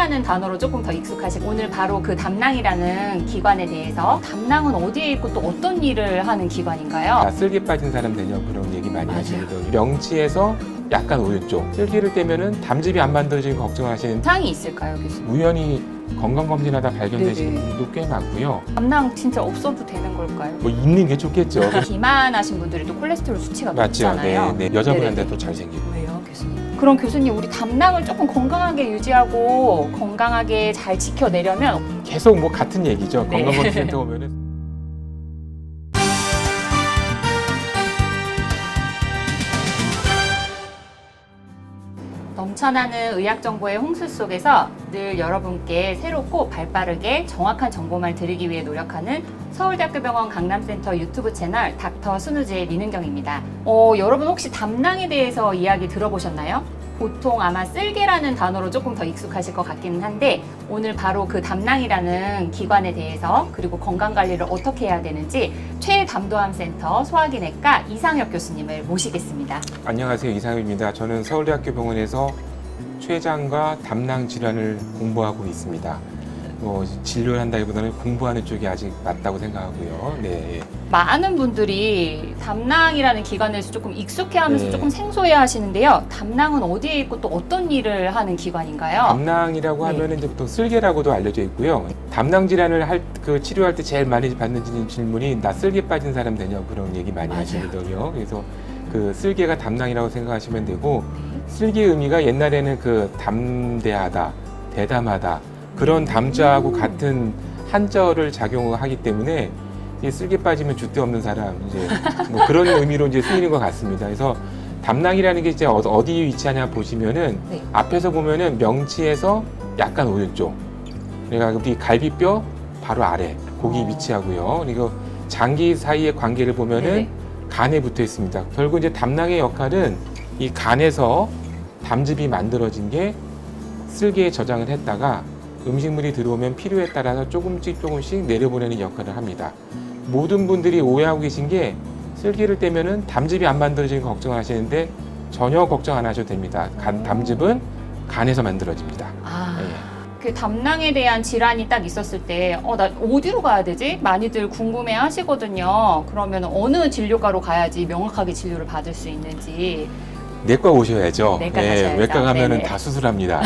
쓸개라는 단어로 조금 더 익숙하시고 오늘 바로 그 담낭이라는 기관에 대해서 담낭은 어디에 있고 또 어떤 일을 하는 기관인가요? 쓸개 빠진 사람 되냐 그런 얘기 많이 맞아요. 하시거든요. 명치에서 약간 오른쪽 쓸개를 떼면은 담즙이 안 만들어지는 걱정하시는 증상이 있을까요, 교수님? 우연히 건강검진하다 발견되시는 네네. 분도 꽤 많고요. 담낭 진짜 없어도 되는 걸까요? 뭐 있는 게 좋겠죠. 비만하신 분들이 또 콜레스테롤 수치가 맞죠. 높잖아요. 네. 여자분한테 네네네. 또 잘생기고. 왜요, 교수님? 그럼 교수님, 우리 담낭을 조금 건강하게 유지하고 건강하게 잘 지켜내려면 계속 뭐 같은 얘기죠. 네. 건강검진센터 오면은. 넘쳐나는 의학 정보의 홍수 속에서 늘 여러분께 새롭고 발빠르게 정확한 정보만 드리기 위해 노력하는 서울대학교 병원 강남센터 유튜브 채널 닥터 순우지의 민은경입니다. 여러분 혹시 담낭에 대해서 이야기 들어보셨나요? 보통 아마 쓸개라는 단어로 조금 더 익숙하실 것 같기는 한데 오늘 바로 그 담낭이라는 기관에 대해서 그리고 건강관리를 어떻게 해야 되는지 최담도암센터 소화기내과 이상혁 교수님을 모시겠습니다. 안녕하세요. 이상혁입니다. 저는 서울대학교 병원에서 췌장과 담낭 질환을 공부하고 있습니다. 진료를 한다기보다는 공부하는 쪽이 아직 맞다고 생각하고요. 네. 많은 분들이 담낭이라는 기관에 대해서 조금 익숙해하면서 네. 조금 생소해 하시는데요. 담낭은 어디에 있고 또 어떤 일을 하는 기관인가요? 담낭이라고 네. 하면은 이제 보통 쓸개라고도 알려져 있고요. 담낭 질환을 치료할 때 제일 많이 받는 질문이 나 쓸개 빠진 사람 되냐 그런 얘기 많이 맞아요. 하시거든요. 그래서 그 쓸개가 담낭이라고 생각하시면 되고 네. 쓸개 의미가 옛날에는 그 담대하다, 대담하다 그런 담자하고 같은 한자어를 작용하기 때문에 이 쓸개 빠지면 줏대 없는 사람 이제 뭐 그런 의미로 이제 쓰이는 것 같습니다. 그래서 담낭이라는 게 이제 어디 위치하냐 보시면은 네. 앞에서 보면은 명치에서 약간 오른쪽, 그러니까 우리 갈비뼈 바로 아래 거기 위치하고요. 그리고 장기 사이의 관계를 보면은 네네. 간에 붙어 있습니다. 결국 이제 담낭의 역할은 이 간에서 담즙이 만들어진 게 쓸개에 저장을 했다가 음식물이 들어오면 필요에 따라서 조금씩 내려보내는 역할을 합니다. 모든 분들이 오해하고 계신 게 쓸개를 떼면은 담즙이 안 만들어지는 거 걱정하시는데 전혀 걱정 안 하셔도 됩니다. 담즙은 간에서 만들어집니다. 아, 예. 그 담낭에 대한 질환이 딱 있었을 때, 나 어디로 가야 되지? 많이들 궁금해 하시거든요. 그러면 어느 진료과로 가야지 명확하게 진료를 받을 수 있는지. 내과 오셔야죠. 내과 가셔야죠. 외과 가면은 네네. 다 수술합니다.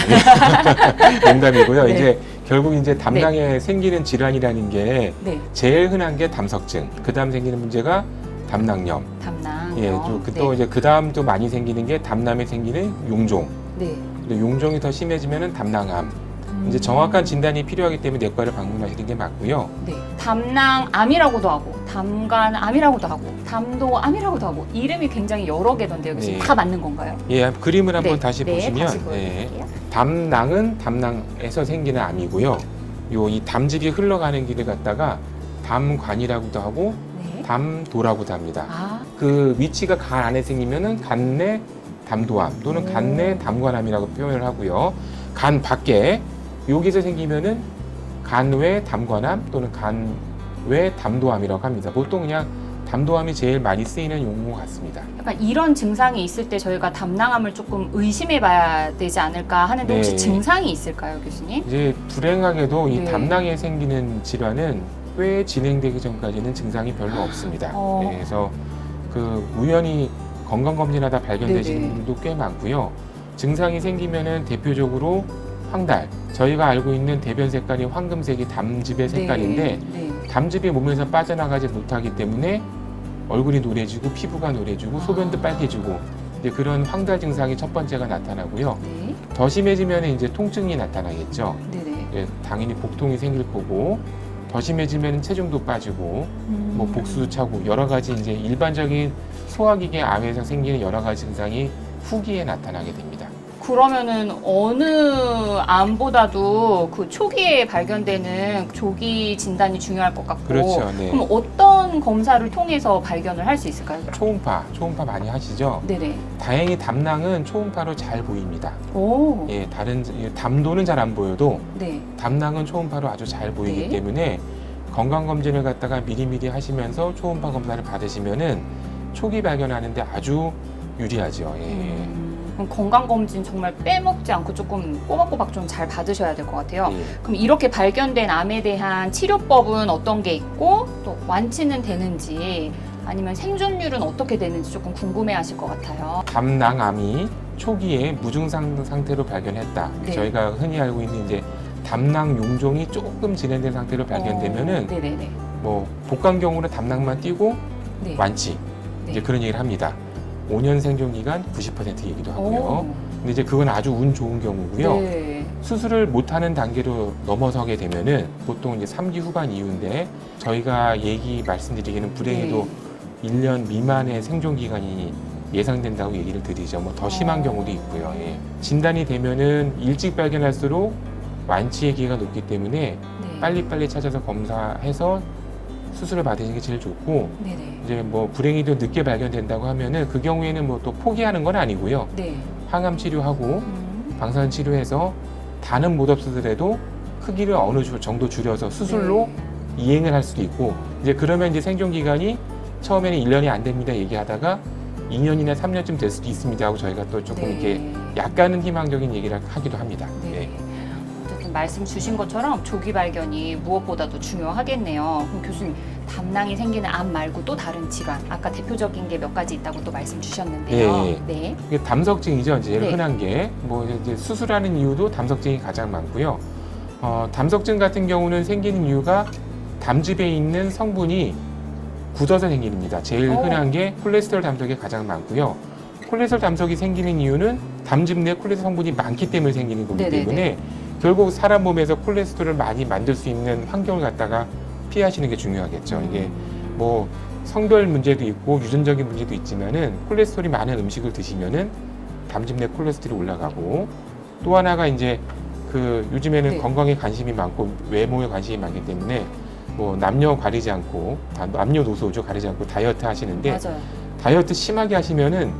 농담이고요. 네. 이제 결국 이제 담낭에 생기는 질환이라는 게 네, 제일 흔한 게 담석증. 그다음 생기는 문제가 담낭염. 담낭. 예, 또 네. 이제 그다음 또 많이 생기는 게 담낭에 생기는 용종. 네. 근데 용종이 더 심해지면은 담낭암. 이제 정확한 진단이 필요하기 때문에 내과를 방문하시는 게 맞고요. 네. 담낭암이라고도 하고 담간암이라고도 하고 담도암이라고도 하고 이름이 굉장히 여러 개던데요. 교수님 네. 다 맞는 건가요? 예, 그림을 한번 네. 다시 네, 보시면 다시 보여드릴게요. 담낭은 담낭에서 생기는 암이고요. 이 담즙이 흘러가는 길을 갖다가 담관이라고도 하고 네. 담도라고도 합니다. 아, 그 위치가 간 안에 생기면은 간내 담도암 또는 오. 간내 담관암이라고 표현을 하고요. 간 밖에 여기서 생기면은 간외 담관암 또는 간외 담도암이라고 합니다. 보통 그냥 담도암이 제일 많이 쓰이는 용어 같습니다. 약간 이런 증상이 있을 때 저희가 담낭암을 조금 의심해 봐야 되지 않을까 하는데 혹시 네. 증상이 있을까요, 교수님? 이제 불행하게도 이 네. 담낭에 생기는 질환은 꽤 진행되기 전까지는 증상이 별로 없습니다. 어. 네, 그래서 그 우연히 건강검진하다 발견되시는 네네. 분들도 꽤 많고요. 증상이 생기면은 대표적으로 황달, 저희가 알고 있는 대변 색깔이 황금색이 담즙의 색깔인데 네. 담즙이 몸에서 빠져나가지 못하기 때문에 얼굴이 노래지고 피부가 노래지고 소변도 빨개지고 이제 그런 황달 증상이 첫 번째가 나타나고요. 네. 더 심해지면 이제 통증이 나타나겠죠. 네네. 예, 당연히 복통이 생길 거고 더 심해지면 체중도 빠지고 뭐 복수도 차고 여러 가지 이제 일반적인 소화기계 암에서 생기는 여러 가지 증상이 후기에 나타나게 됩니다. 그러면은 어느 암보다도 그 초기에 발견되는 조기 진단이 중요할 것 같고 그렇죠. 네. 그럼 어떤 검사를 통해서 발견을 할 수 있을까요? 초음파 많이 하시죠? 네네. 다행히 담낭은 초음파로 잘 보입니다. 오. 예, 담도는 잘 안 보여도 네. 담낭은 초음파로 아주 잘 보이기 네. 때문에 건강검진을 갖다가 미리미리 하시면서 초음파 검사를 받으시면은 초기 발견하는데 아주 유리하죠. 예. 그럼 건강검진 정말 빼먹지 않고 조금 꼬박꼬박 좀 잘 받으셔야 될 것 같아요. 예. 그럼 이렇게 발견된 암에 대한 치료법은 어떤 게 있고 또 완치는 되는지 아니면 생존율은 어떻게 되는지 조금 궁금해하실 것 같아요. 담낭암이 초기에 무증상 상태로 발견했다. 네. 저희가 흔히 알고 있는 이제 담낭 용종이 조금 진행된 상태로 발견되면은 네네네. 뭐 복강경으로 담낭만 띄고 네. 완치 네. 이제 그런 얘기를 합니다. 5년 생존 기간 90% 얘기도 하고요. 오. 근데 이제 그건 아주 운 좋은 경우고요. 네. 수술을 못하는 단계로 넘어서게 되면은 보통 이제 3기 후반 이후인데 저희가 말씀드리기는 불행히도 1년 미만의 생존 기간이 예상된다고 얘기를 드리죠. 뭐 더 심한 경우도 있고요. 예. 진단이 되면은 일찍 발견할수록 완치의 기회가 높기 때문에 네. 빨리빨리 찾아서 검사해서 수술을 받으시는 게 제일 좋고 네네. 이제 뭐 불행히도 늦게 발견된다고 하면은 그 경우에는 뭐 또 포기하는 건 아니고요. 네. 항암 치료하고 방사선 치료해서 다는 못 없애더라도 크기를 어느 정도 줄여서 수술로 네. 이행을 할 수도 있고 이제 그러면 이제 생존 기간이 처음에는 1년이 안 됩니다 얘기하다가 2년이나 3년쯤 될 수도 있습니다 하고 저희가 또 조금 네. 이렇게 약간은 희망적인 얘기를 하기도 합니다. 네. 네. 어쨌든 말씀 주신 것처럼 조기 발견이 무엇보다도 중요하겠네요. 그럼 교수님, 담낭이 생기는 암 말고 또 다른 질환, 아까 대표적인 게 몇 가지 있다고 또 말씀 주셨는데요. 네. 네. 이게 담석증이죠. 제일 네. 흔한 게 뭐 이제 수술하는 이유도 담석증이 가장 많고요. 담석증 같은 경우는 생기는 이유가 담즙에 있는 성분이 굳어서 생기는 겁니다. 제일 오. 흔한 게 콜레스테롤 담석이 가장 많고요. 콜레스테롤 담석이 생기는 이유는 담즙 내 콜레스테롤 성분이 많기 때문에 생기는 거기 네네네. 때문에 결국 사람 몸에서 콜레스테롤을 많이 만들 수 있는 환경을 갖다가 피하시는 게 중요하겠죠. 이게 뭐 성별 문제도 있고 유전적인 문제도 있지만은 콜레스테롤이 많은 음식을 드시면은 담즙 내 콜레스테롤이 올라가고 또 하나가 이제 그 요즘에는 네. 건강에 관심이 많고 외모에 관심이 많기 때문에 뭐 남녀 가리지 않고 남녀노소죠 가리지 않고 다이어트 하시는데 맞아요. 다이어트 심하게 하시면은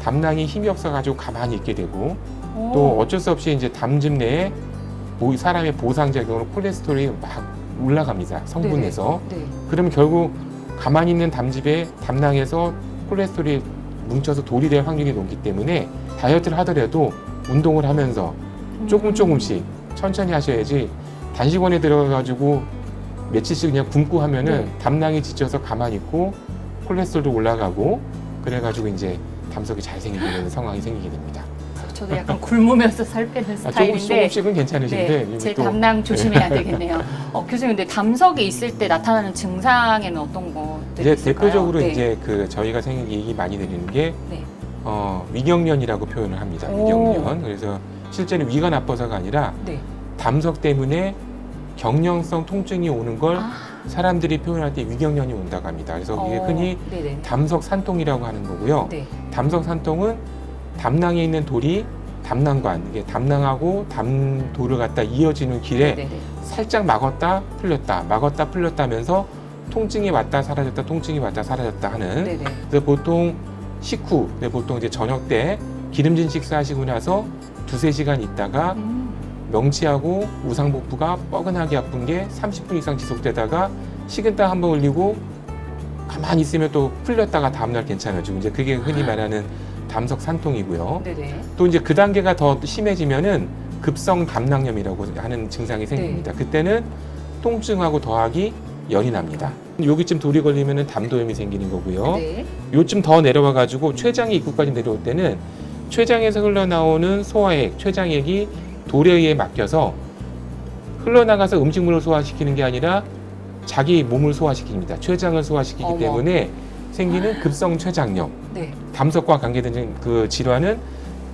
담낭이 힘이 없어가지고 가만히 있게 되고 오. 또 어쩔 수 없이 이제 담즙 내에 사람의 보상작용으로 콜레스테롤이 막 올라갑니다 성분에서. 네. 그러면 결국 가만히 있는 담즙에 담낭에서 콜레스테롤이 뭉쳐서 돌이 될 확률이 높기 때문에 다이어트를 하더라도 운동을 하면서 조금씩 천천히 하셔야지 단식원에 들어가가지고 며칠씩 그냥 굶고 하면은 네. 담낭이 지쳐서 가만히 있고 콜레스테롤도 올라가고 그래가지고 이제 담석이 잘 생기는 상황이 생기게 됩니다. 저도 약간 굶으면서 살 빼는 스타일인데 조금씩은 괜찮으신데 네, 제 또- 담낭 조심해야 되겠네요. 교수님, 근데 담석에 있을 때 나타나는 증상에는 어떤 것들이 이제 있을까요? 대표적으로 네. 이제 그 저희가 얘기 많이 드리는 게 네. 위경련이라고 표현을 합니다. 오. 위경련. 그래서 실제는 위가 나빠서가 아니라 네. 담석 때문에 경련성 통증이 오는 걸 아. 사람들이 표현할 때 위경련이 온다고 합니다. 그래서 이게 흔히 네네. 담석 산통이라고 하는 거고요. 네. 담석 산통은 담낭에 있는 돌이 담낭관, 이게 담낭하고 담돌을 갖다 이어지는 길에 네네네. 살짝 막았다 풀렸다 하면서 통증이 왔다 사라졌다 통증이 왔다 사라졌다 하는. 네네. 그래서 보통 식후, 보통 이제 저녁 때 기름진 식사하시고 나서 2-3시간 있다가 명치하고 우상복부가 뻐근하게 아픈 게 30분 이상 지속되다가 식은땀 한번 흘리고 가만히 있으면 또 풀렸다가 다음날 괜찮아지고 이제 그게 흔히 말하는 담석 산통이고요. 네네. 또 이제 그 단계가 더 심해지면은 급성 담낭염이라고 하는 증상이 생깁니다. 네. 그때는 통증하고 더하기 열이 납니다. 여기쯤 돌이 걸리면은 담도염이 생기는 거고요. 네. 요쯤 더 내려와 가지고 췌장이 입구까지 내려올 때는 췌장에서 흘러나오는 소화액, 췌장액이 돌에 의해 막혀서 흘러나가서 음식물을 소화시키는 게 아니라 자기 몸을 소화시킵니다. 췌장을 소화시키기 어머. 때문에 생기는 급성 췌장염. 네. 담석과 관계된 그 질환은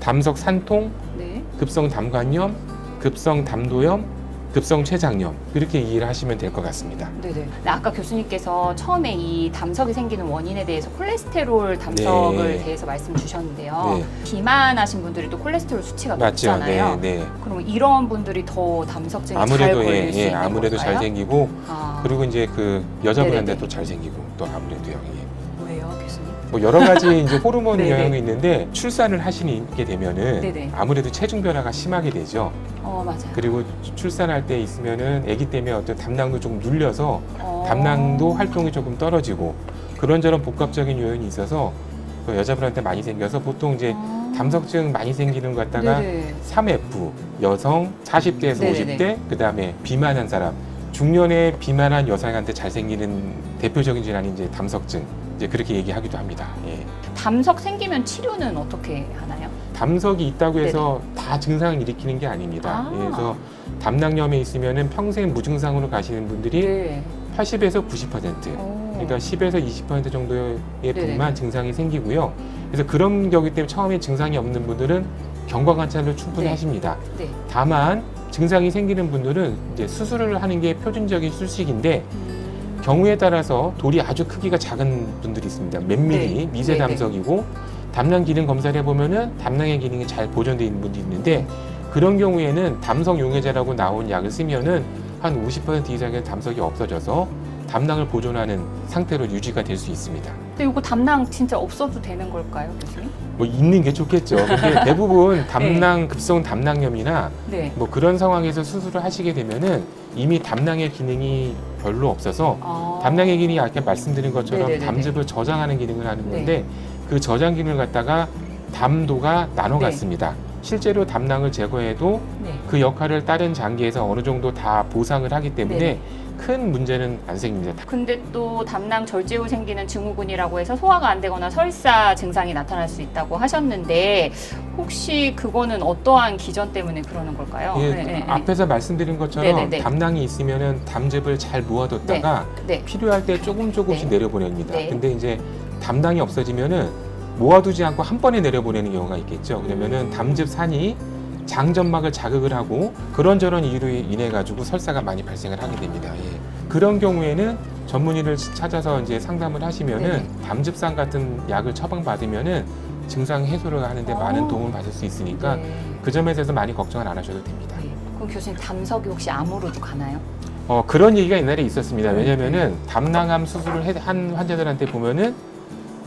담석 산통, 네. 급성 담관염, 급성 담도염, 급성 췌장염 이렇게 이해를 하시면 될 것 같습니다. 네네. 아까 교수님께서 처음에 이 담석이 생기는 원인에 대해서 콜레스테롤 담석을 네. 대해서 말씀 주셨는데요. 네. 비만하신 분들이 또 콜레스테롤 수치가 맞죠? 높잖아요. 네, 네. 그럼 이런 분들이 더 담석증이 잘 아무래도 걸릴 수 있는 아무래도 걸까요? 잘 생기고 아, 그리고 이제 그 여자분한테 네네네. 또 잘 생기고 또 아무래도요. 예. 왜요, 교수님? 뭐 여러 가지 이제 호르몬 네네. 영향이 있는데 출산을 하시게 되면은 네네. 아무래도 체중 변화가 심하게 되죠. 맞아요. 그리고 출산할 때 있으면은 아기 때문에 어떤 담낭도 조금 눌려서 어. 담낭도 활동이 조금 떨어지고 그런저런 복합적인 요인이 있어서 그 여자분한테 많이 생겨서 보통 이제 담석증 많이 생기는 것 같다가 네네. 3F, 여성 40대에서 네네네. 50대, 그 다음에 비만한 사람, 중년의 비만한 여성한테 잘 생기는 대표적인 질환이 이제 담석증, 이제 그렇게 얘기하기도 합니다. 예. 담석 생기면 치료는 어떻게 하나요? 담석이 있다고 해서 다 증상을 일으키는 게 아닙니다. 아. 예, 그래서 담낭염에 있으면은 평생 무증상으로 가시는 분들이 네. 80에서 90%, 오. 그러니까 10에서 20% 정도의 네네네. 분만 증상이 생기고요. 그래서 그런 경우 때문에 처음에 증상이 없는 분들은 경과 관찰로 충분히 네. 하십니다. 네. 다만 증상이 생기는 분들은 이제 수술을 하는 게 표준적인 수식인데 경우에 따라서 돌이 아주 크기가 작은 분들이 있습니다. 몇 밀리 네. 미세 네네. 담석이고 담낭 기능 검사를 해보면은 담낭의 기능이 잘 보존되어 있는 분도 있는데 그런 경우에는 담석 용해제라고 나온 약을 쓰면은 한 50% 이상의 담석이 없어져서 담낭을 보존하는 상태로 유지가 될 수 있습니다. 근데 이거 담낭 진짜 없어도 되는 걸까요, 교수님? 뭐 있는 게 좋겠죠. 근데 대부분 담낭 급성 담낭염이나 네. 뭐 그런 상황에서 수술을 하시게 되면은 이미 담낭의 기능이 별로 없어서 담낭의 기능이 아까 말씀드린 것처럼 네네네네. 담즙을 저장하는 기능을 하는 건데 그 저장 기능을 갖다가 담도가 나눠갔습니다. 실제로 담낭을 제거해도 네. 그 역할을 다른 장기에서 어느 정도 다 보상을 하기 때문에 네네. 큰 문제는 안 생깁니다. 근데 또 담낭 절제 후 생기는 증후군이라고 해서 소화가 안 되거나 설사 증상이 나타날 수 있다고 하셨는데 혹시 그거는 어떠한 기전 때문에 그러는 걸까요? 예, 네, 네, 앞에서 말씀드린 것처럼 네네네. 담낭이 있으면은 담즙을 잘 모아뒀다가 네. 필요할 때 조금씩 네. 내려보냅니다. 네. 근데 이제 담낭이 없어지면은 모아두지 않고 한 번에 내려보내는 경우가 있겠죠. 그러면은 담즙 산이 장점막을 자극을 하고 그런저런 이유로 인해 가지고 설사가 많이 발생을 하게 됩니다. 예. 그런 경우에는 전문의를 찾아서 이제 상담을 하시면은 네네. 담즙산 같은 약을 처방받으면은 증상 해소를 하는데 많은 도움을 받을 수 있으니까 네. 그 점에 대해서 많이 걱정을 안 하셔도 됩니다. 네. 그럼 교수님 담석이 혹시 암으로도 가나요? 그런 얘기가 옛날에 있었습니다. 왜냐면은 담낭암 수술을 한 환자들한테 보면은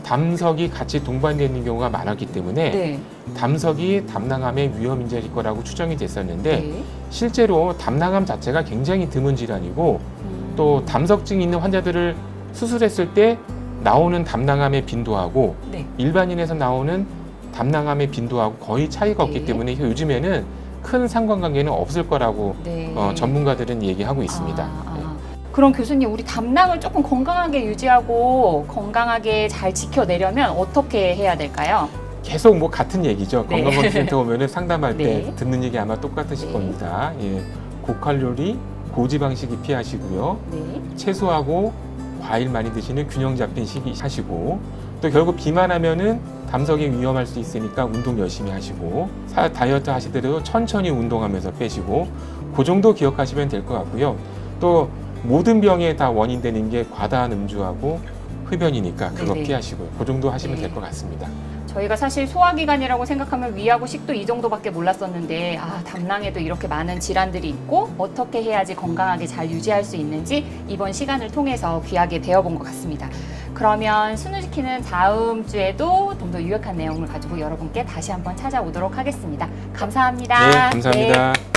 담석이 같이 동반되어 있는 경우가 많았기 때문에 네. 담석이 담낭암의 위험 인자일 거라고 추정이 됐었는데 네. 실제로 담낭암 자체가 굉장히 드문 질환이고 또 담석증이 있는 환자들을 수술했을 때 나오는 담낭암의 빈도하고 네. 일반인에서 나오는 담낭암의 빈도하고 거의 차이가 네. 없기 때문에 요즘에는 큰 상관관계는 없을 거라고 네. 전문가들은 얘기하고 있습니다. 네. 그럼 교수님, 우리 담낭을 조금 건강하게 유지하고 건강하게 잘 지켜내려면 어떻게 해야 될까요? 계속 뭐 같은 얘기죠. 네. 건강검진센터 오면은 상담할 때 네. 듣는 얘기 아마 똑같으실 네. 겁니다. 예. 고칼로리, 고지방식이 피하시고요. 네. 채소하고 과일 많이 드시는 균형 잡힌 식이 하시고 또 결국 비만하면은 담석이 위험할 수 있으니까 운동 열심히 하시고 다이어트 하시더라도 천천히 운동하면서 빼시고 그 정도 기억하시면 될 것 같고요. 또 모든 병에 다 원인 되는 게 과다한 음주하고 흡연이니까 그거 네네. 피하시고요. 그 정도 하시면 네. 될 것 같습니다. 저희가 사실 소화기관이라고 생각하면 위하고 식도 이 정도밖에 몰랐었는데 담낭에도 이렇게 많은 질환들이 있고 어떻게 해야지 건강하게 잘 유지할 수 있는지 이번 시간을 통해서 귀하게 배워본 것 같습니다. 그러면 스누지키는 다음 주에도 좀 더 유익한 내용을 가지고 여러분께 다시 한번 찾아오도록 하겠습니다. 감사합니다. 네, 감사합니다. 네.